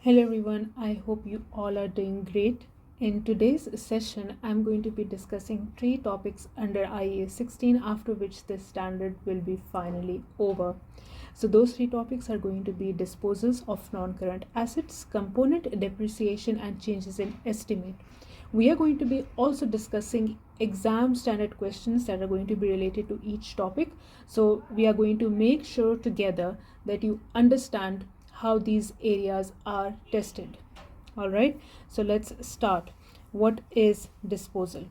Hello everyone, I hope you all are doing great. In today's session, I'm going to be discussing three topics under IAS 16, after which this standard will be finally over. So those three topics are going to be disposals of non-current assets, component depreciation, and changes in estimate. We are going to be also discussing exam standard questions that are going to be related to each topic. So we are going to make sure together that you understand how these areas are tested. All right, so let's start. What is disposal?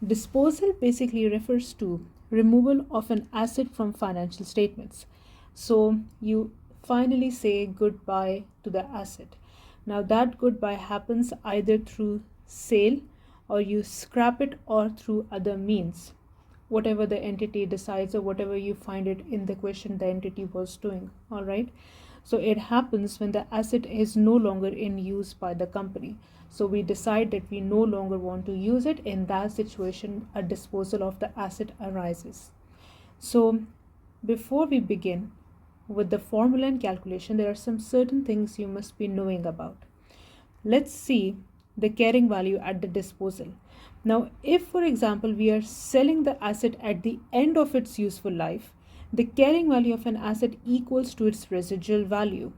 Disposal basically refers to removal of an asset from financial statements. So you finally say goodbye to the asset. Now that goodbye happens either through sale, or you scrap it, or through other means, whatever the entity decides or whatever you find it in the question the entity was doing. All right, so it happens when the asset is no longer in use by the company. So we decide that we no longer want to use it. In that situation, a disposal of the asset arises. So before we begin with the formula and calculation, there are some certain things you must be knowing about. Let's see the carrying value at the disposal. Now, if for example we are selling the asset at the end of its useful life, the carrying value of an asset equals to its residual value.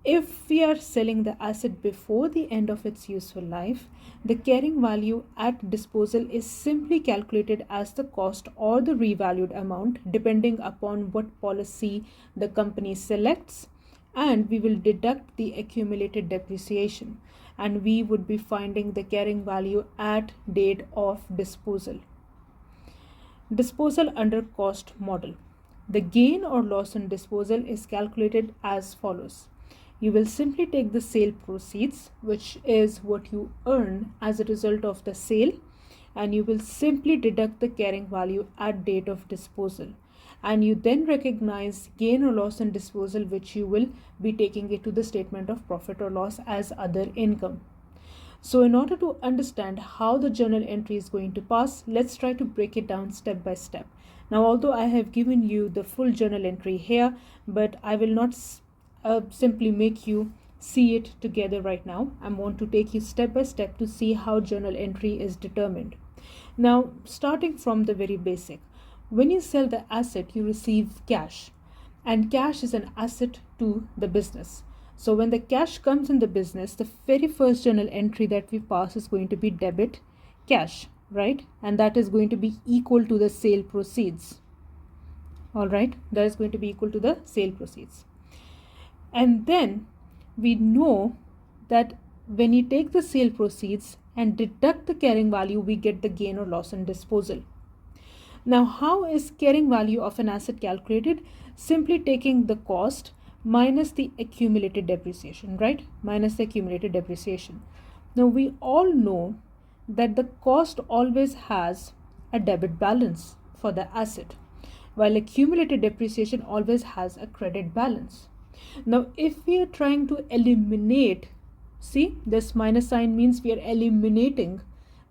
If we are selling the asset before the end of its useful life, the carrying value at disposal is simply calculated as the cost or the revalued amount, depending upon what policy the company selects, and we will deduct the accumulated depreciation, and we would be finding the carrying value at date of disposal. Disposal under cost model. The gain or loss on disposal is calculated as follows. You will simply take the sale proceeds, which is what you earn as a result of the sale, and you will simply deduct the carrying value at date of disposal. And you then recognize gain or loss on disposal, which you will be taking it to the statement of profit or loss as other income. So in order to understand how the journal entry is going to pass, let's try to break it down step by step. Now, although I have given you the full journal entry here, but I will not simply make you see it together right now. I want to take you step by step to see how journal entry is determined. Now, starting from the very basic, when you sell the asset, you receive cash, and cash is an asset to the business. So when the cash comes in the business, the very first journal entry that we pass is going to be debit cash, right? And that is going to be equal to the sale proceeds. All right, that is going to be equal to the sale proceeds. And then we know that when you take the sale proceeds and deduct the carrying value, we get the gain or loss on disposal. Now, how is carrying value of an asset calculated? Simply taking the cost minus the accumulated depreciation, right? Minus the accumulated depreciation. Now, we all know that the cost always has a debit balance for the asset, while accumulated depreciation always has a credit balance. Now, if we are trying to eliminate, see, this minus sign means we are eliminating,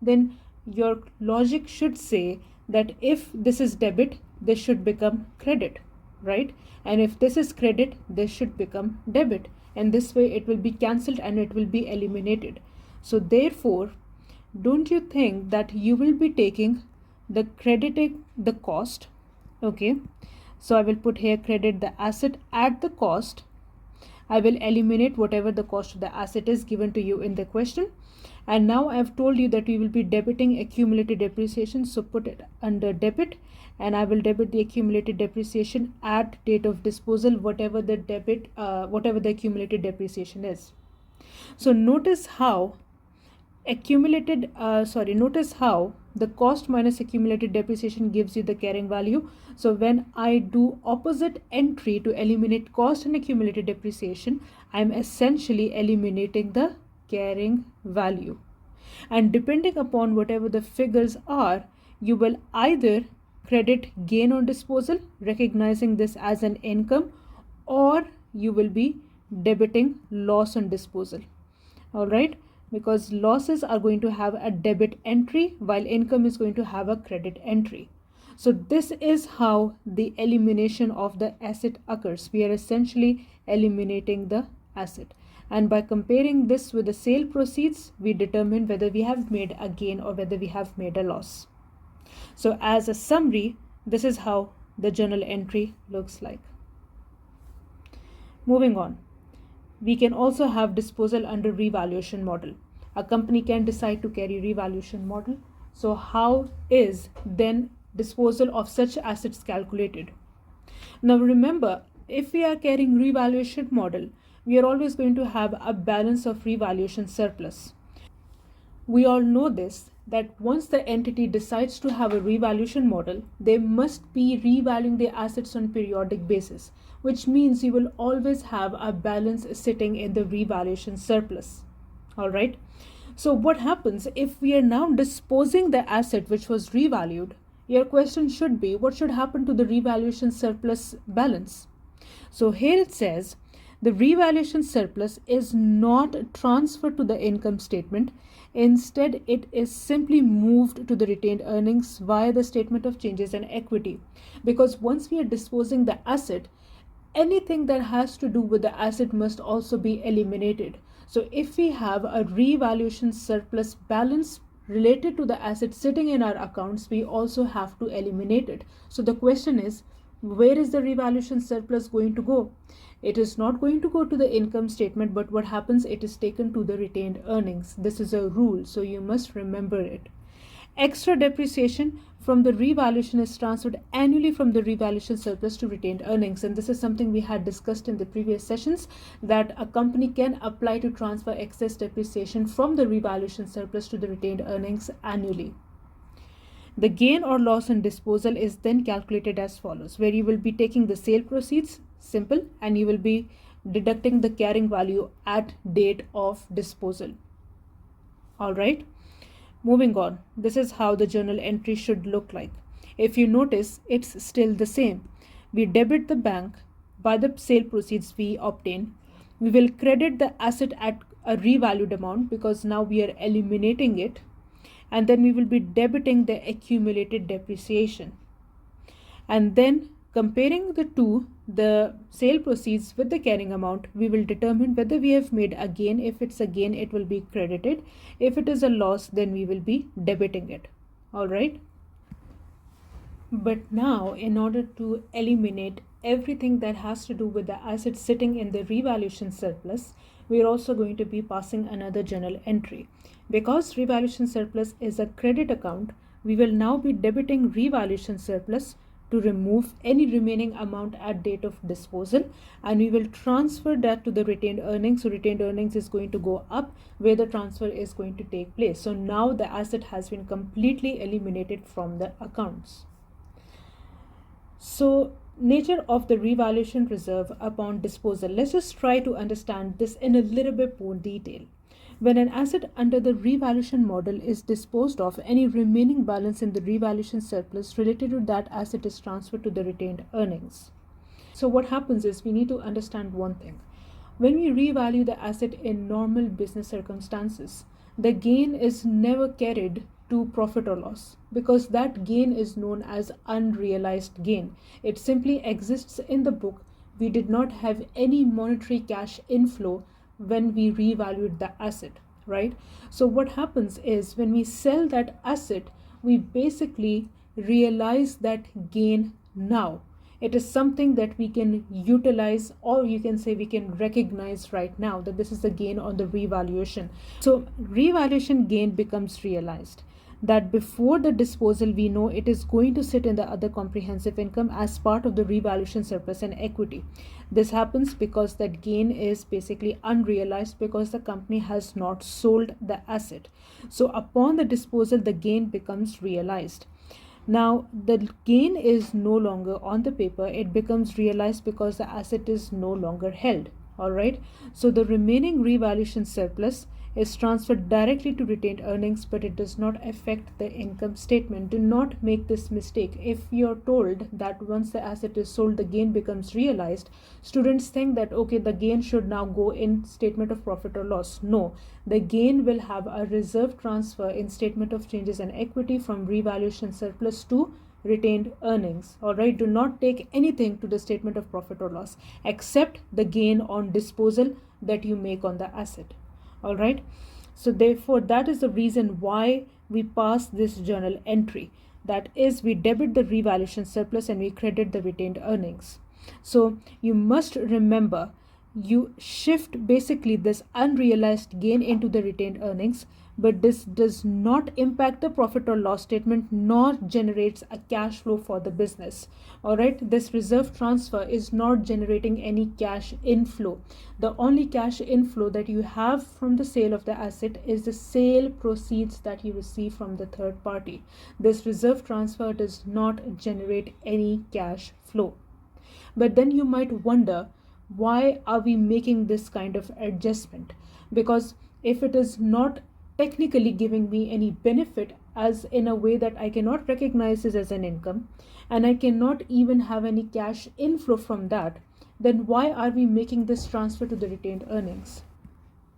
then your logic should say that if this is debit, this should become credit, right? And if this is credit, this should become debit. And this way it will be cancelled and it will be eliminated. So therefore, don't you think that you will be taking the crediting the cost? Okay, so I will put here credit the asset at the cost. I will eliminate whatever the cost of the asset is given to you in the question. And now I have told you that we will be debiting accumulated depreciation. So put it under debit, and I will debit the accumulated depreciation at date of disposal, whatever the accumulated depreciation is. So notice how notice how the cost minus accumulated depreciation gives you the carrying value. So when I do opposite entry to eliminate cost and accumulated depreciation, I am essentially eliminating the carrying value. And depending upon whatever the figures are, you will either credit gain on disposal, recognizing this as an income, or you will be debiting loss on disposal. All right, because losses are going to have a debit entry while income is going to have a credit entry. So this is how the elimination of the asset occurs. We are essentially eliminating the asset. And by comparing this with the sale proceeds, we determine whether we have made a gain or whether we have made a loss. So as a summary, this is how the journal entry looks like. Moving on, we can also have disposal under revaluation model. A company can decide to carry revaluation model. So how is then disposal of such assets calculated? Now remember, if we are carrying revaluation model, we are always going to have a balance of revaluation surplus. We all know this, that once the entity decides to have a revaluation model, they must be revaluing their assets on periodic basis, which means you will always have a balance sitting in the revaluation surplus. All right. So what happens if we are now disposing the asset which was revalued? Your question should be, what should happen to the revaluation surplus balance? So here it says, the revaluation surplus is not transferred to the income statement. Instead, it is simply moved to the retained earnings via the statement of changes in equity. Because once we are disposing the asset, anything that has to do with the asset must also be eliminated. So if we have a revaluation surplus balance related to the asset sitting in our accounts, we also have to eliminate it. So the question is, where is the revaluation surplus going to go? It is not going to go to the income statement, but what happens, it is taken to the retained earnings. This is a rule, so you must remember it. Extra depreciation from the revaluation is transferred annually from the revaluation surplus to retained earnings, and this is something we had discussed in the previous sessions, that a company can apply to transfer excess depreciation from the revaluation surplus to the retained earnings annually. The gain or loss on disposal is then calculated as follows, where you will be taking the sale proceeds, simple, and you will be deducting the carrying value at date of disposal. All right. Moving on, this is how the journal entry should look like. If you notice, it's still the same. We debit the bank by the sale proceeds we obtain. We will credit the asset at a revalued amount because now we are eliminating it. And then we will be debiting the accumulated depreciation. And then comparing the two, the sale proceeds with the carrying amount, we will determine whether we have made a gain. If it's a gain, it will be credited. If it is a loss, then we will be debiting it. All right. But now, in order to eliminate everything that has to do with the assets sitting in the revaluation surplus, we are also going to be passing another journal entry. Because revaluation surplus is a credit account, we will now be debiting revaluation surplus to remove any remaining amount at date of disposal, and we will transfer that to the retained earnings. So retained earnings is going to go up where the transfer is going to take place. So now the asset has been completely eliminated from the accounts. So nature of the revaluation reserve upon disposal. Let's just try to understand this in a little bit more detail. When an asset under the revaluation model is disposed of, any remaining balance in the revaluation surplus related to that asset is transferred to the retained earnings. So what happens is, we need to understand one thing. When we revalue the asset in normal business circumstances, the gain is never carried to profit or loss because that gain is known as unrealized gain. It simply exists in the book. We did not have any monetary cash inflow when we revalued the asset, right? So what happens is, when we sell that asset, we basically realize that gain now. It is something that we can utilize, or you can say we can recognize right now, that this is the gain on the revaluation. So revaluation gain becomes realized. That before the disposal, we know it is going to sit in the other comprehensive income as part of the revaluation surplus and equity. This happens because that gain is basically unrealized because the company has not sold the asset. So upon the disposal, the gain becomes realized. Now the gain is no longer on the paper, it becomes realized because the asset is no longer held. All right. So the remaining revaluation surplus is transferred directly to retained earnings, but it does not affect the income statement. Do not make this mistake. If you're told that once the asset is sold, the gain becomes realized, students think that, okay, the gain should now go in statement of profit or loss. No, the gain will have a reserve transfer in statement of changes in equity from revaluation surplus to retained earnings. All right, do not take anything to the statement of profit or loss except the gain on disposal, that you make on the asset. All right. So therefore, that is the reason why we pass this journal entry. That is, we debit the revaluation surplus and we credit the retained earnings. So you must remember, you shift basically this unrealized gain into the retained earnings, but this does not impact the profit or loss statement nor generates a cash flow for the business. All right, this reserve transfer is not generating any cash inflow. The only cash inflow that you have from the sale of the asset is the sale proceeds that you receive from the third party. This reserve transfer does not generate any cash flow. But then you might wonder, why are we making this kind of adjustment? Because if it is not technically giving me any benefit, as in a way that I cannot recognize this as an income, and I cannot even have any cash inflow from that, then why are we making this transfer to the retained earnings?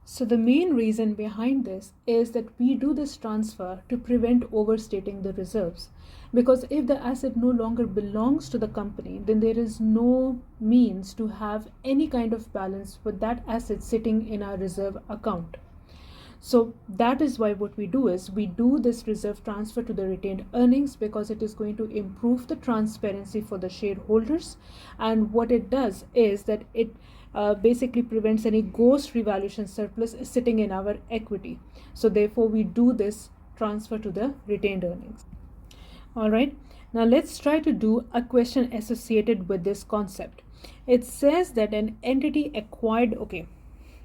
So the main reason behind this is that we do this transfer to prevent overstating the reserves. Because if the asset no longer belongs to the company, then there is no means to have any kind of balance with that asset sitting in our reserve account. So that is why what we do is we do this reserve transfer to the retained earnings, because it is going to improve the transparency for the shareholders. And what it does is that it basically prevents any ghost revaluation surplus sitting in our equity. So therefore we do this transfer to the retained earnings. All right, now let's try to do a question associated with this concept. It says that an entity acquired, okay,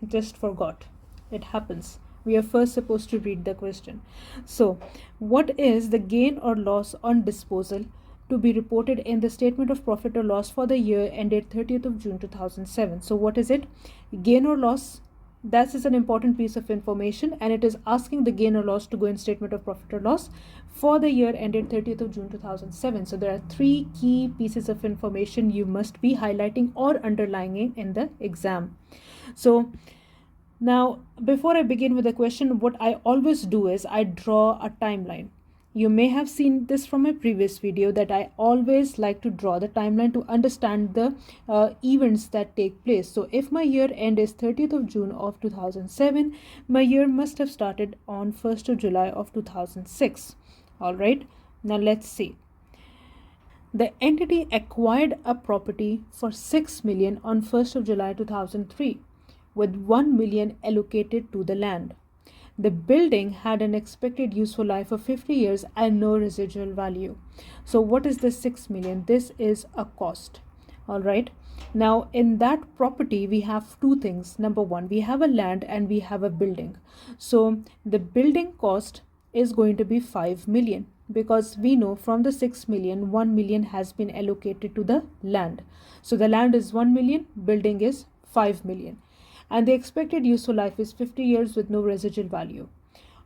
just forgot, it happens. We are first supposed to read the question. So, what is the gain or loss on disposal to be reported in the statement of profit or loss for the year ended 30th of June 2007? So, what is it? Gain or loss? That is an important piece of information, and it is asking the gain or loss to go in statement of profit or loss for the year ended 30th of June 2007. So there are three key pieces of information you must be highlighting or underlining in the exam. So now, before I begin with the question, what I always do is I draw a timeline. You may have seen this from my previous video, that I always like to draw the timeline to understand the events that take place. So if my year end is 30th of June of 2007, my year must have started on 1st of July of 2006. All right, now let's see. The entity acquired a property for 6 million on 1st of July 2003. With 1 million allocated to the land. The building had an expected useful life of 50 years and no residual value. So what is the 6 million? This is a cost. All right. Now in that property we have two things. Number one, we have a land and we have a building. So the building cost is going to be 5 million, because we know from the 6 million, 1 million has been allocated to the land. So the land is 1 million, building is 5 million. And the expected useful life is 50 years with no residual value.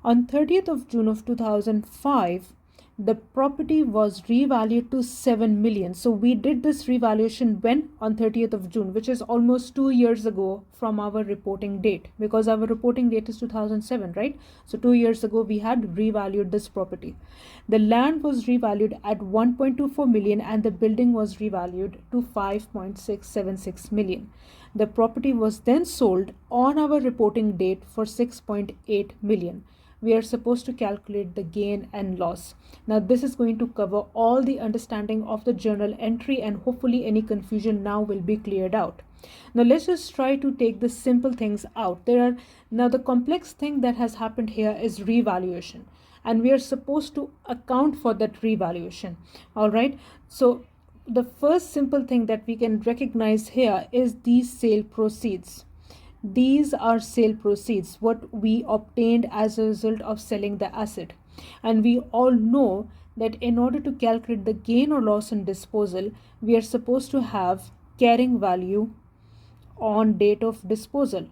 On 30th of June of 2005, the property was revalued to 7 million. So we did this revaluation when? On 30th of June, which is almost 2 years ago from our reporting date, because our reporting date is 2007, right? So 2 years ago we had revalued this property. The land was revalued at 1.24 million and the building was revalued to 5.676 million. The property was then sold on our reporting date for 6.8 million. We are supposed to calculate the gain and loss. Now this is going to cover all the understanding of the journal entry, and hopefully any confusion now will be cleared out. Now let's just try to take the simple things out. Now the complex thing that has happened here is revaluation, and we are supposed to account for that revaluation. All right. So the first simple thing that we can recognize here is these sale proceeds. These are sale proceeds, what we obtained as a result of selling the asset. And we all know that in order to calculate the gain or loss on disposal, we are supposed to have carrying value on date of disposal,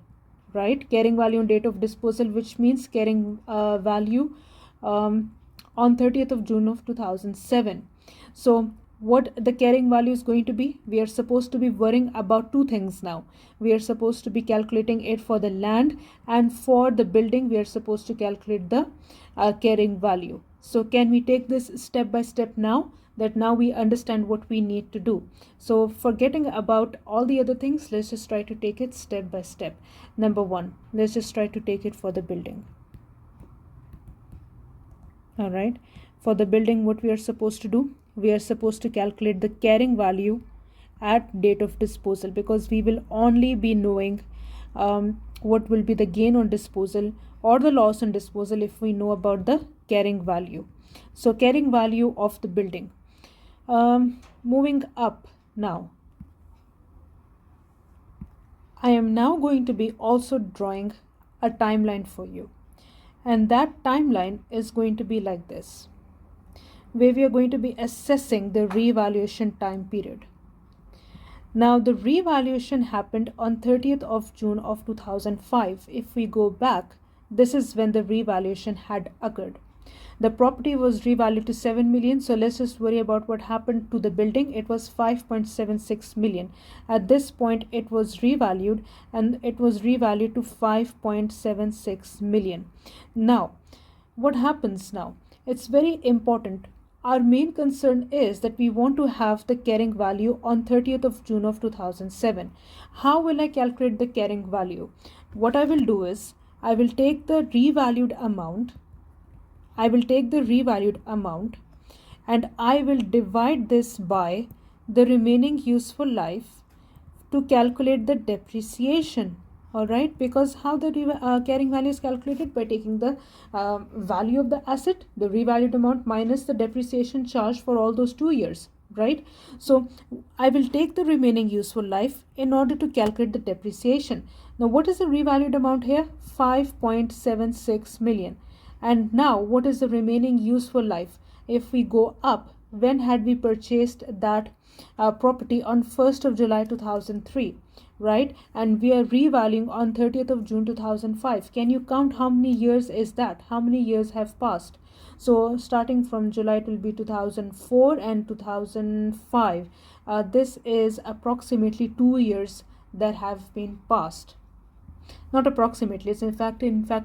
right? Carrying value on date of disposal, which means carrying value on 30th of June of 2007. So what the carrying value is going to be, we are supposed to be worrying about two things now. We are supposed to be calculating it for the land, and for the building we are supposed to calculate the carrying value. So can we take this step by step now, that now we understand what we need to do? So forgetting about all the other things, let's just try to take it step by step. Number one, let's just try to take it for the building. All right, for the building, what we are supposed to do, we are supposed to calculate the carrying value at date of disposal, because we will only be knowing what will be the gain on disposal or the loss on disposal if we know about the carrying value. So carrying value of the building. Moving up now, I am now going to be also drawing a timeline for you, and that timeline is going to be like this, where we are going to be assessing the revaluation time period. Now the revaluation happened on 30th of June of 2005. If we go back, this is when the revaluation had occurred. The property was revalued to 7 million. So let's just worry about what happened to the building. It was 5.76 million. At this point, it was revalued, and it was revalued to 5.76 million. Now, what happens now? It's very important. Our main concern is that we want to have the carrying value on 30th of June of 2007. How will I calculate the carrying value? What I will do is, I will take the revalued amount and I will divide this by the remaining useful life to calculate the depreciation. All right, because how the carrying value is calculated? By taking the value of the asset, the revalued amount, minus the depreciation charge for all those 2 years, right? So I will take the remaining useful life in order to calculate the depreciation. Now what is the revalued amount here? 5.76 million. And now what is the remaining useful life? If we go up, when had we purchased that property? On 1st of July 2003, right? And we are revaluing on 30th of June 2005. Can you count how many years is that? How many years have passed? So starting from July, it will be 2004 and 2005. This is approximately 2 years that have been passed. Not approximately, it's in fact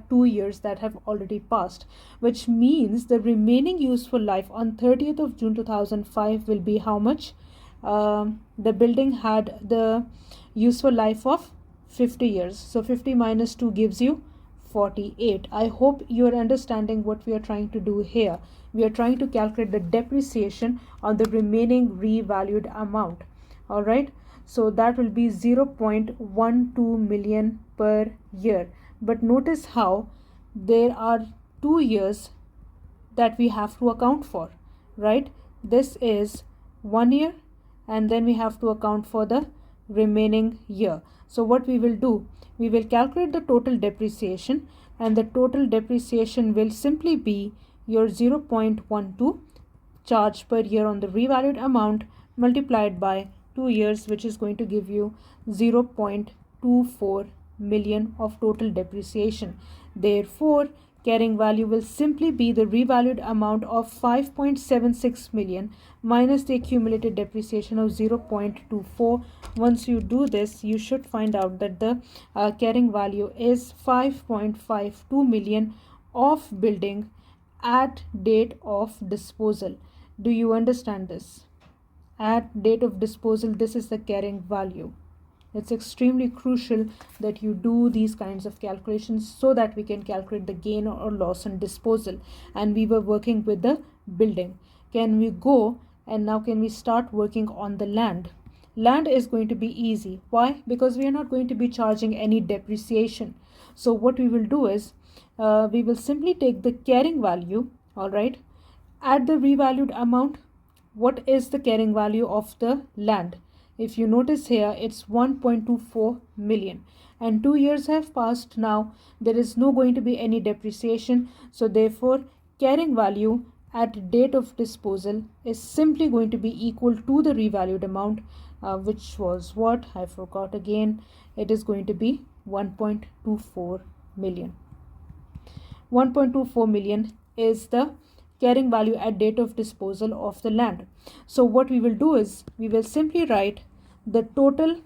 2 years that have already passed, which means the remaining useful life on 30th of June 2005 will be how much? The building had the useful life of 50 years. So 50 minus 2 gives you 48. I hope you are understanding what we are trying to do here. We are trying to calculate the depreciation on the remaining revalued amount. All right. So that will be 0.12 million per year. But notice how there are 2 years that we have to account for, right? This is 1 year, and then we have to account for the remaining year. So what we will do, we will calculate the total depreciation, and the total depreciation will simply be your 0.12 charge per year on the revalued amount multiplied by 2 years, which is going to give you 0.24 million of total depreciation. Therefore, carrying value will simply be the revalued amount of 5.76 million minus the accumulated depreciation of 0.24. Once you do this, you should find out that the carrying value is 5.52 million of building at date of disposal. Do you understand this? At date of disposal, this is the carrying value. It's extremely crucial that you do these kinds of calculations so that we can calculate the gain or loss on disposal. And we were working with the building. Can we go and now can we start working on the land? Land is going to be easy. Why? Because we are not going to be charging any depreciation. So what we will do is we will simply take the carrying value, all right, at the revalued amount. What is the carrying value of the land? If you notice here, it's 1.24 million, and 2 years have passed now. There is no going to be any depreciation. So therefore, carrying value at date of disposal is simply going to be equal to the revalued amount, which was what? I forgot again. It is going to be 1.24 million. 1.24 million is the carrying value at date of disposal of the land. So what we will do is we will simply write the total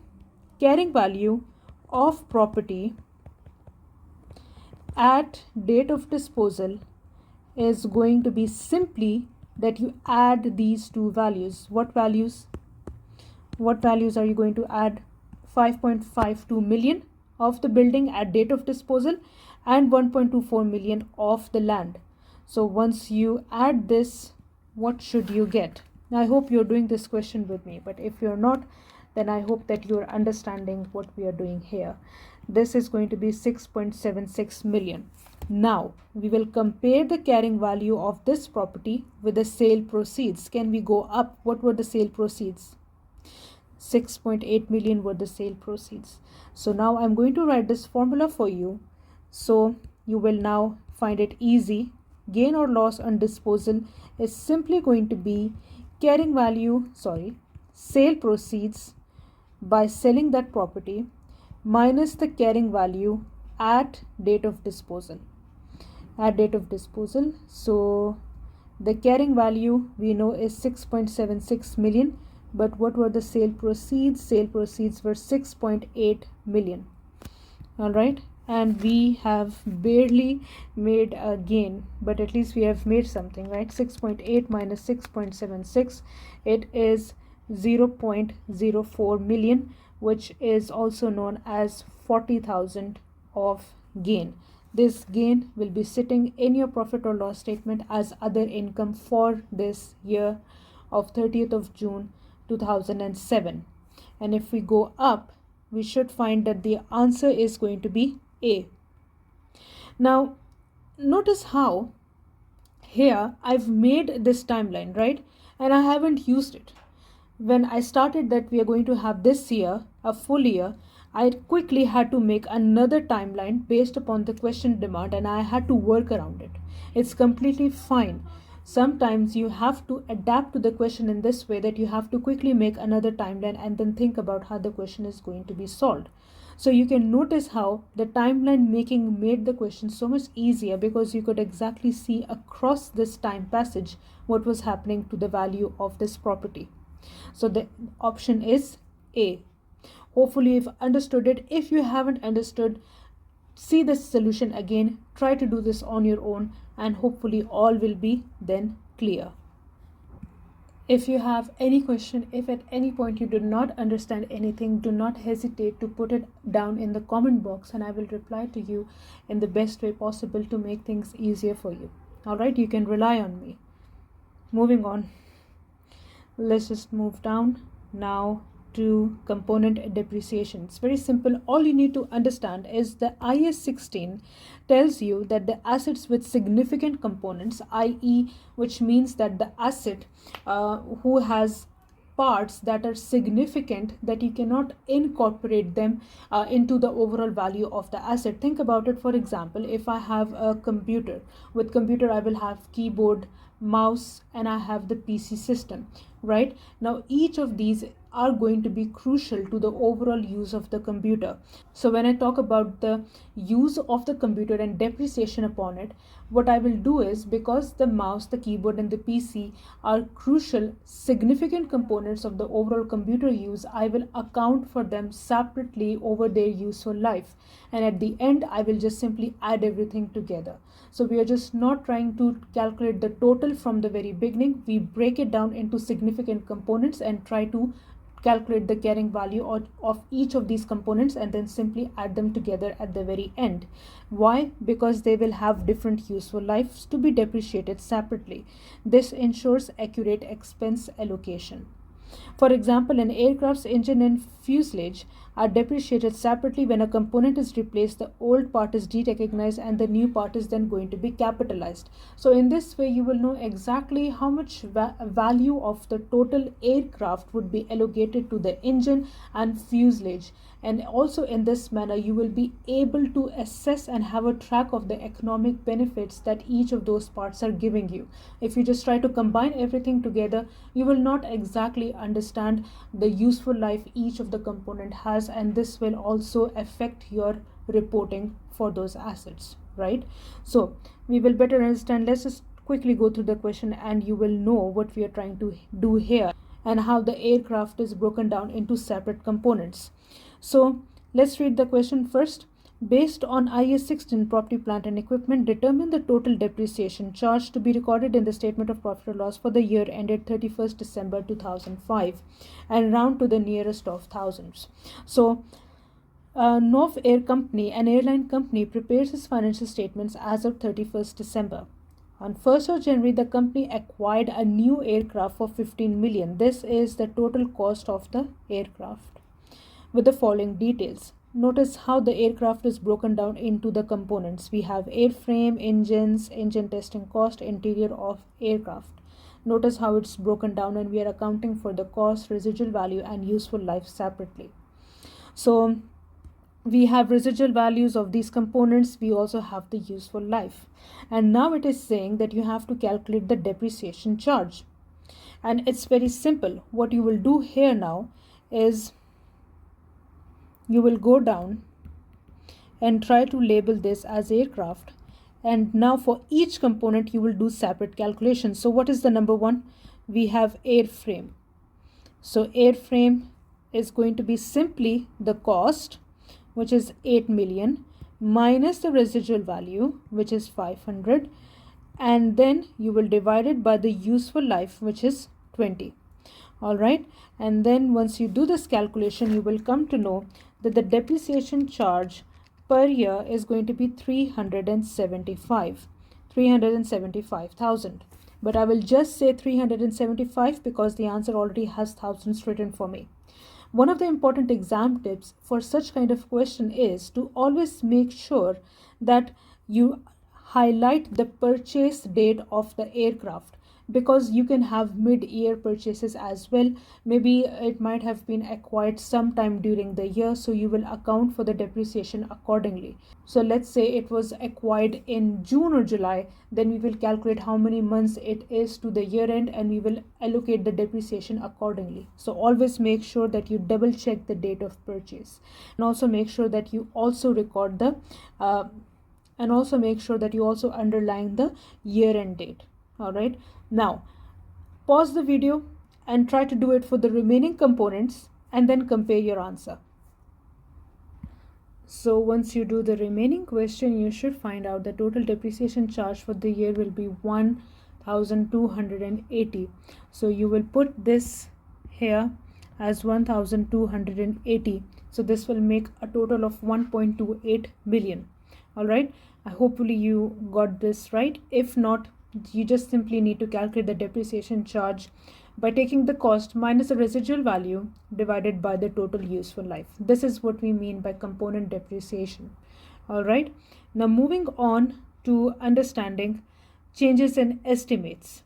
carrying value of property at date of disposal is going to be simply that you add these two values. What values? What values are you going to add? 5.52 million of the building at date of disposal and 1.24 million of the land. So once you add this, what should you get? I hope you're doing this question with me, but if you're not, then I hope that you're understanding what we are doing here. This is going to be 6.76 million. Now we will compare the carrying value of this property with the sale proceeds. Can we go up? What were the sale proceeds? 6.8 million were the sale proceeds. So now I'm going to write this formula for you, so you will now find it easy. Gain or loss on disposal is simply going to be sale proceeds by selling that property minus the carrying value at date of disposal. So the carrying value we know is 6.76 million, but what were the sale proceeds? Sale proceeds were 6.8 million. All right, and we have barely made a gain, but at least we have made something, right? 6.8 minus 6.76, it is 0.04 million, which is also known as 40,000 of gain. This gain will be sitting in your profit or loss statement as other income for this year of 30th of June 2007. And if we go up, we should find that the answer is going to be A. Now, notice how here I've made this timeline, right? And I haven't used it. When I started that we are going to have this year, a full year, I quickly had to make another timeline based upon the question demand, and I had to work around it. It's completely fine. Sometimes you have to adapt to the question in this way, that you have to quickly make another timeline and then think about how the question is going to be solved. So you can notice how the timeline making made the question so much easier, because you could exactly see across this time passage what was happening to the value of this property. So the option is A. Hopefully you've understood it. If you haven't understood, see the solution again, try to do this on your own, and hopefully all will be then clear. If you have any question, if at any point you do not understand anything, do not hesitate to put it down in the comment box, and I will reply to you in the best way possible to make things easier for you. All right, you can rely on me. Moving on, let's just move down now to component depreciation. It's very simple. All you need to understand is the IAS 16 tells you that the assets with significant components, i.e., which means that the asset who has parts that are significant, that you cannot incorporate them into the overall value of the asset. Think about it. For example, if I have a computer, with computer I will have keyboard, mouse, and I have the PC system, right? Now each of these are going to be crucial to the overall use of the computer. So when I talk about the use of the computer and depreciation upon it, what I will do is, because the mouse, the keyboard, and the PC are crucial, significant components of the overall computer use, I will account for them separately over their useful life. And at the end, I will just simply add everything together. So we are just not trying to calculate the total from the very beginning. We break it down into significant components and try to calculate the carrying value of each of these components, and then simply add them together at the very end. Why? Because they will have different useful lives to be depreciated separately. This ensures accurate expense allocation. For example, an aircraft's engine and fuselage are depreciated separately. When a component is replaced, the old part is derecognized and the new part is then going to be capitalized. So in this way, you will know exactly how much value of the total aircraft would be allocated to the engine and fuselage. And also in this manner, you will be able to assess and have a track of the economic benefits that each of those parts are giving you. If you just try to combine everything together, you will not exactly understand the useful life each of the component has, and this will also affect your reporting for those assets, right? So we will better understand. Let's just quickly go through the question and you will know what we are trying to do here and how the aircraft is broken down into separate components. So let's read the question first. Based on IAS 16, property, plant and equipment, determine the total depreciation charge to be recorded in the statement of profit or loss for the year ended 31st December 2005 and round to the nearest of thousands. So, Nov Air Company, an airline company, prepares its financial statements as of 31st December. On 1st of January, the company acquired a new aircraft for 15 million. This is the total cost of the aircraft with the following details. Notice how the aircraft is broken down into the components. We have airframe, engines, engine testing cost, interior of aircraft. Notice how it's broken down, and we are accounting for the cost, residual value and useful life separately. So we have residual values of these components, we also have the useful life. And now it is saying that you have to calculate the depreciation charge. And it's very simple. What you will do here now is you will go down and try to label this as aircraft. And now for each component, you will do separate calculations. So what is the number one? We have airframe. So airframe is going to be simply the cost, which is 8 million, minus the residual value, which is 500, and then you will divide it by the useful life, which is 20. All right, and then once you do this calculation, you will come to know that the depreciation charge per year is going to be 375,000. But I will just say 375 because the answer already has thousands written for me. One of the important exam tips for such kind of question is to always make sure that you highlight the purchase date of the aircraft, because you can have mid-year purchases as well. Maybe it might have been acquired sometime during the year, so you will account for the depreciation accordingly. So let's say it was acquired in June or July, then we will calculate how many months it is to the year end and we will allocate the depreciation accordingly. So always make sure that you double check the date of purchase, and also make sure that you also record the and also make sure that you also underline the year end date. All right, now pause the video and try to do it for the remaining components and then compare your answer. So once you do the remaining question, you should find out the total depreciation charge for the year will be 1280. So you will put this here as 1280. So this will make a total of 1.28 million. All right, hopefully you got this right. If not, you just simply need to calculate the depreciation charge by taking the cost minus the residual value divided by the total useful life. This is what we mean by component depreciation. All right, now moving on to understanding changes in estimates.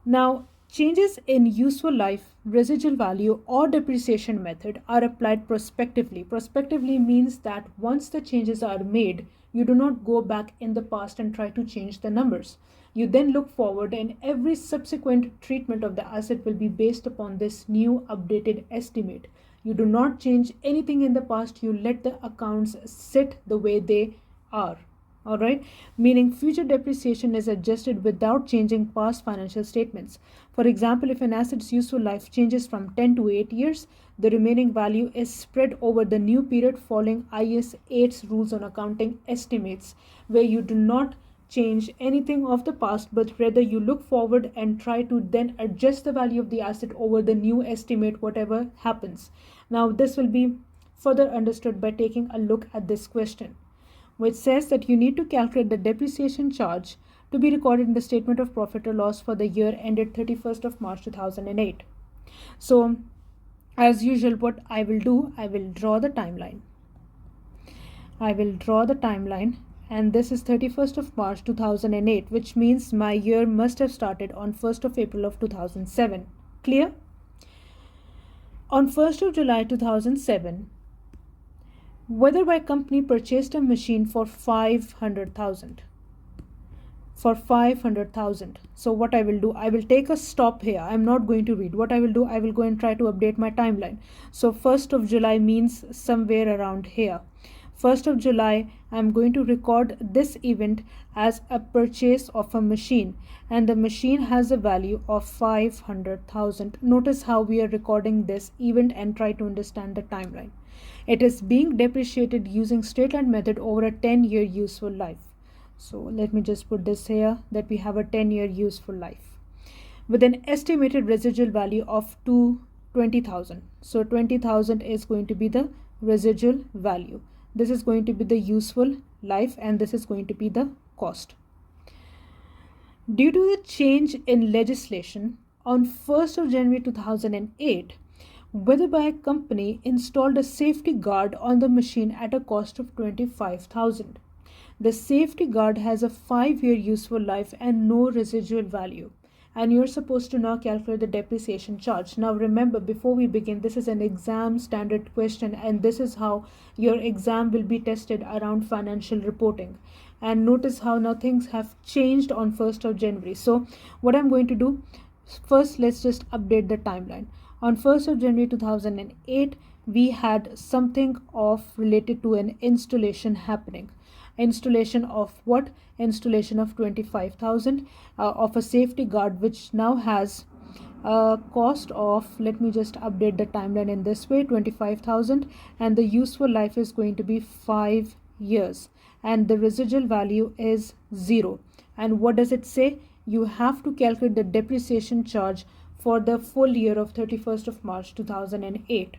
Now, changes in useful life, residual value or depreciation method are applied prospectively. Prospectively means that once the changes are made, you do not go back in the past and try to change the numbers. You then look forward, and every subsequent treatment of the asset will be based upon this new updated estimate. You do not change anything in the past, you let the accounts sit the way they are. All right, meaning future depreciation is adjusted without changing past financial statements. For example, if an asset's useful life changes from 10 to 8 years, the remaining value is spread over the new period following IAS 8's rules on accounting estimates, where you do not change anything of the past, but rather you look forward and try to then adjust the value of the asset over the new estimate, whatever happens. Now, this will be further understood by taking a look at this question, which says that you need to calculate the depreciation charge to be recorded in the statement of profit or loss for the year ended 31st of March 2008. So, as usual, what I will do, I will draw the timeline. And this is 31st of March 2008, which means my year must have started on 1st of April of 2007. Clear? On 1st of July 2007, Weatherby Company purchased a machine for 500,000. So what I will do, I will take a stop here. I'm not going to read. What I will do, I will go and try to update my timeline. So 1st of July means somewhere around here. 1st of July, I'm going to record this event as a purchase of a machine, and the machine has a value of 500,000. Notice how we are recording this event and try to understand the timeline. It is being depreciated using straight line method over a 10-year useful life. So let me just put this here that we have a 10-year useful life with an estimated residual value of 20,000. So 20,000 is going to be the residual value. This is going to be the useful life and this is going to be the cost. Due to the change in legislation on 1st of January 2008, whereby a company installed a safety guard on the machine at a cost of 25,000. The safety guard has a 5-year useful life and no residual value. And you're supposed to now calculate the depreciation charge. Now remember, before we begin, this is an exam standard question and this is how your exam will be tested around financial reporting. And notice how now things have changed on 1st of January. So what I'm going to do, first let's just update the timeline. On 1st of January 2008, we had something of related to an installation happening. Installation of what? Installation of 25,000 of a safety guard, which now has a cost of, let me just update the timeline in this way, 25,000, and the useful life is going to be 5 years and the residual value is 0. And what does it say? You have to calculate the depreciation charge for the full year of 31st of March 2008.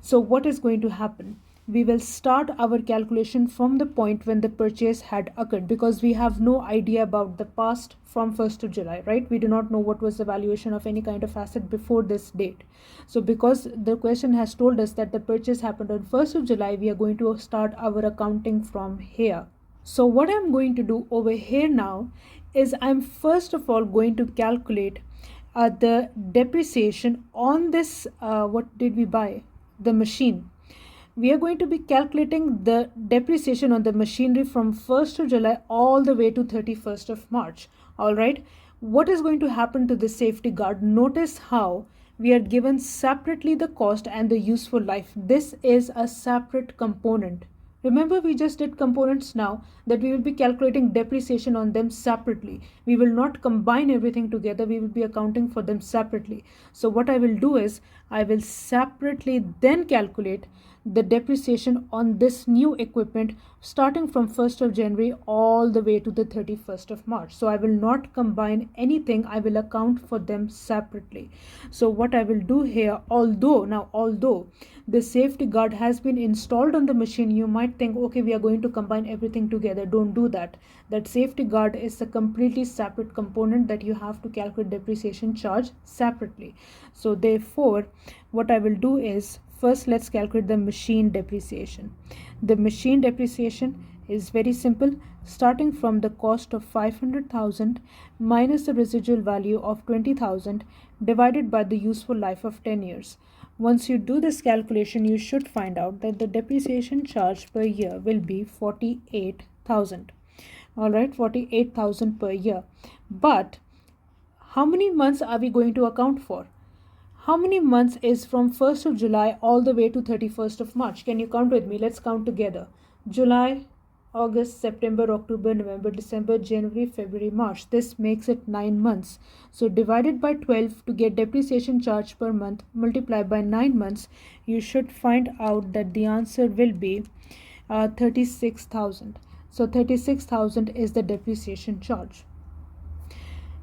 So what is going to happen? We will start our calculation from the point when the purchase had occurred, because we have no idea about the past from 1st of July, right? We do not know what was the valuation of any kind of asset before this date. So because the question has told us that the purchase happened on 1st of July, we are going to start our accounting from here. So what I'm going to do over here now is I'm first of all going to calculate the depreciation on this, what did we buy? The machine. We are going to be calculating the depreciation on the machinery from 1st of July all the way to 31st of March. Alright, what is going to happen to the safety guard? Notice how we are given separately the cost and the useful life. This is a separate component. Remember, we just did components now, that we will be calculating depreciation on them separately. We will not combine everything together. We will be accounting for them separately. So what I will do is I will separately then calculate the depreciation on this new equipment starting from 1st of January all the way to the 31st of March. So I will not combine anything. I will account for them separately. So what I will do here, although the safety guard has been installed on the machine, you might think, okay, we are going to combine everything together. Don't do that. That safety guard is a completely separate component that you have to calculate depreciation charge separately. So therefore, what I will do is, first let's calculate the machine depreciation. The machine depreciation is very simple, starting from the cost of 500,000 minus the residual value of 20,000 divided by the useful life of 10 years. Once you do this calculation, you should find out that the depreciation charge per year will be 48,000. Alright, 48,000 per year. But how many months are we going to account for? How many months is from 1st of July all the way to 31st of March? Can you count with me? Let's count together. July, August, September, October, November, December, January, February, March. This makes it 9 months. So divided by 12 to get depreciation charge per month, multiply by 9 months, you should find out that the answer will be 36,000. So 36,000 is the depreciation charge.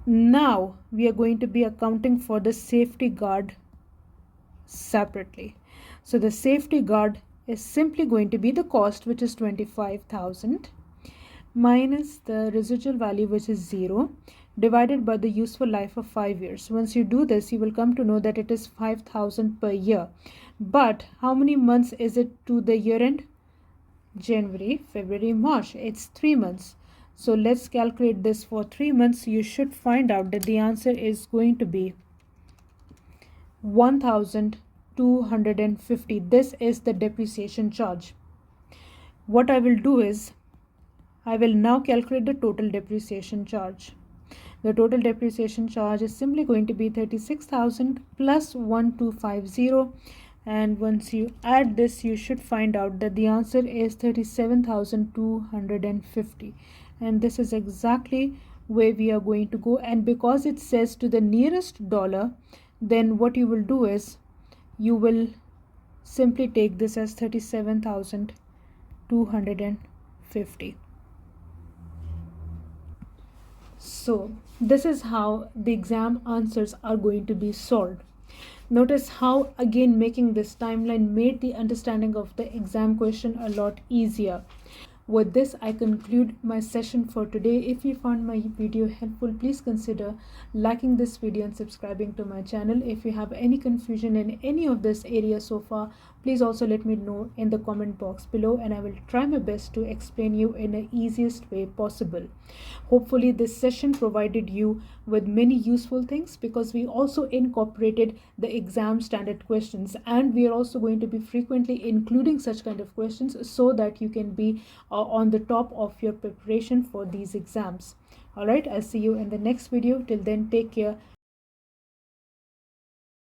Now we are going to be accounting for the safety guard separately. So the safety guard is simply going to be the cost, which is 25,000, minus the residual value, which is 0, divided by the useful life of 5 years. Once you do this, you will come to know that it is 5,000 per year. But how many months is it to the year end? January, February, March. It's 3 months. So let's calculate this for 3 months. You should find out that the answer is going to be 1,250. This is the depreciation charge. What I will do is I will now calculate the total depreciation charge. The total depreciation charge is simply going to be 36,000 plus 1,250, and once you add this, you should find out that the answer is 37,250, and this is exactly where we are going to go. And because it says to the nearest dollar, then what you will do is you will simply take this as 37,250. So this is how the exam answers are going to be solved. Notice how again making this timeline made the understanding of the exam question a lot easier. With this, I conclude my session for today. If you found my video helpful, please consider liking this video and subscribing to my channel. If you have any confusion in any of this area so far, please also let me know in the comment box below, and I will try my best to explain you in the easiest way possible. Hopefully this session provided you with many useful things, because we also incorporated the exam standard questions, and we are also going to be frequently including such kind of questions so that you can be on the top of your preparation for these exams. All right, I'll see you in the next video. Till then, take care.